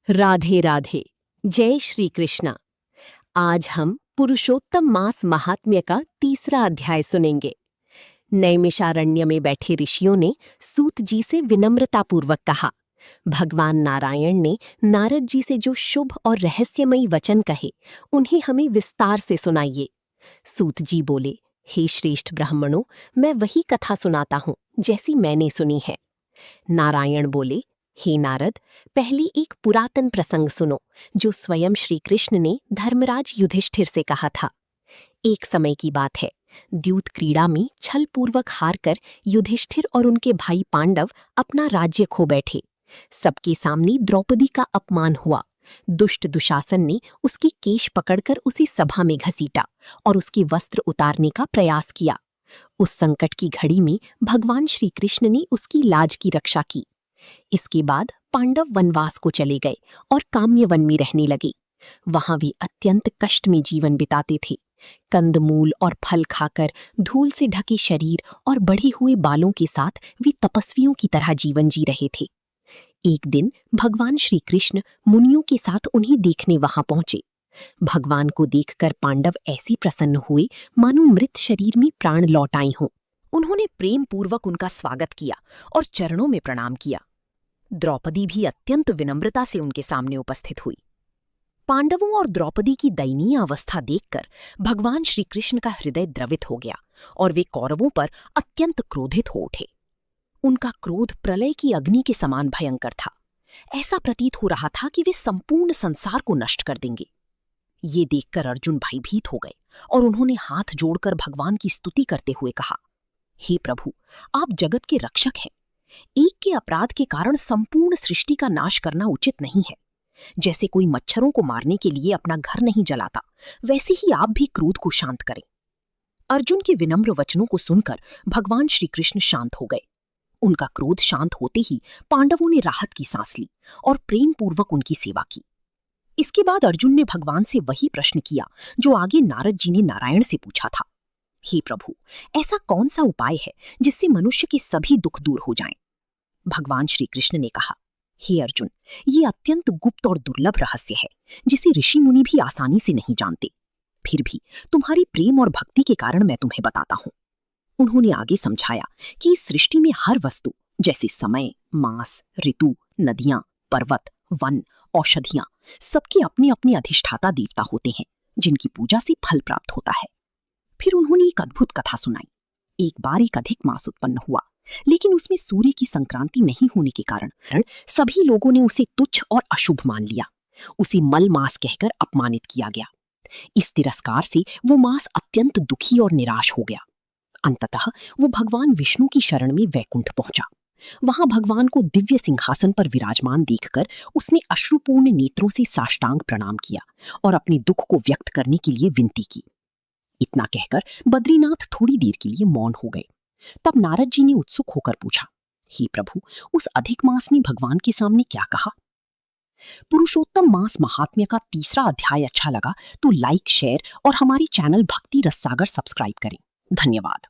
राधे राधे। जय श्री कृष्णा। आज हम पुरुषोत्तम मास महात्म्य का तीसरा अध्याय सुनेंगे। नैमिषारण्य में बैठे ऋषियों ने सूत जी से विनम्रतापूर्वक कहा, भगवान नारायण ने नारद जी से जो शुभ और रहस्यमयी वचन कहे उन्हें हमें विस्तार से सुनाइए। सूत जी बोले, हे श्रेष्ठ ब्राह्मणों, मैं वही कथा सुनाता हूँ जैसी मैंने सुनी है। नारायण बोले, हे नारद, पहले एक पुरातन प्रसंग सुनो जो स्वयं श्री कृष्ण ने धर्मराज युधिष्ठिर से कहा था। एक समय की बात है, द्यूत क्रीड़ा में छलपूर्वक हारकर युधिष्ठिर और उनके भाई पांडव अपना राज्य खो बैठे। सबके सामने द्रौपदी का अपमान हुआ। दुष्ट दुशासन ने उसकी केश पकड़कर उसी सभा में घसीटा और उसके वस्त्र उतारने का प्रयास किया। उस संकट की घड़ी में भगवान श्री कृष्ण ने उसकी लाज की रक्षा की। इसके बाद पांडव वनवास को चले गए और काम्य वन में रहने लगे। वहां वे अत्यंत कष्ट में जीवन बिताते थे। कंदमूल और फल खाकर धूल से ढके शरीर और बढ़े हुए बालों के साथ वे तपस्वियों की तरह जीवन जी रहे थे। एक दिन भगवान श्री कृष्ण मुनियों के साथ उन्हें देखने वहां पहुंचे। भगवान को देखकर पांडव ऐसे प्रसन्न हुए मानो मृत शरीर में प्राण लौट आए हों। उन्होंने प्रेम पूर्वक उनका स्वागत किया और चरणों में प्रणाम किया। द्रौपदी भी अत्यंत विनम्रता से उनके सामने उपस्थित हुई। पांडवों और द्रौपदी की दयनीय अवस्था देखकर भगवान श्री कृष्ण का हृदय द्रवित हो गया और वे कौरवों पर अत्यंत क्रोधित हो उठे। उनका क्रोध प्रलय की अग्नि के समान भयंकर था। ऐसा प्रतीत हो रहा था कि वे संपूर्ण संसार को नष्ट कर देंगे। ये देखकर अर्जुन भयभीत हो गए और उन्होंने हाथ जोड़कर भगवान की स्तुति करते हुए कहा, हे प्रभु, आप जगत के रक्षक हैं। एक के अपराध के कारण संपूर्ण सृष्टि का नाश करना उचित नहीं है। जैसे कोई मच्छरों को मारने के लिए अपना घर नहीं जलाता, वैसे ही आप भी क्रोध को शांत करें। अर्जुन के विनम्र वचनों को सुनकर भगवान श्री कृष्ण शांत हो गए। उनका क्रोध शांत होते ही पांडवों ने राहत की सांस ली और प्रेम पूर्वक उनकी सेवा की। इसके बाद अर्जुन ने भगवान से वही प्रश्न किया जो आगे नारद जी ने नारायण से पूछा था। हे प्रभु, ऐसा कौन सा उपाय है जिससे मनुष्य के सभी दुख दूर हो जाएं? भगवान श्री कृष्ण ने कहा, हे अर्जुन, ये अत्यंत गुप्त और दुर्लभ रहस्य है जिसे ऋषि मुनि भी आसानी से नहीं जानते। फिर भी तुम्हारी प्रेम और भक्ति के कारण मैं तुम्हें बताता हूं। उन्होंने आगे समझाया कि इस सृष्टि में हर वस्तु जैसे समय, मास, ऋतु, नदियां, पर्वत, वन, औषधियां, सबके अपने अपने अधिष्ठाता देवता होते हैं जिनकी पूजा से फल प्राप्त होता है। फिर उन्होंने एक अद्भुत कथा सुनाई। एक बार एक अधिक मास उत्पन्न हुआ, लेकिन उसमें सूर्य की संक्रांति नहीं होने के कारण सभी लोगों ने उसे तुच्छ और अशुभ मान लिया। उसे मल मास कहकर अपमानित किया गया। इस तिरस्कार से वो मास अत्यंत दुखी और निराश हो गया। अंततः वो भगवान विष्णु की शरण में वैकुंठ पहुंचा। वहां भगवान को दिव्य सिंहासन पर विराजमान देखकर उसने अश्रुपूर्ण नेत्रों से साष्टांग प्रणाम किया और अपने दुख को व्यक्त करने के लिए विनती की। इतना कहकर बद्रीनाथ थोड़ी देर के लिए मौन हो गए। तब नारद जी ने उत्सुक होकर पूछा, हे प्रभु, उस अधिक मास ने भगवान के सामने क्या कहा? पुरुषोत्तम मास महात्म्य का तीसरा अध्याय अच्छा लगा तो लाइक, शेयर और हमारे चैनल भक्ति रस सागर सब्सक्राइब करें। धन्यवाद।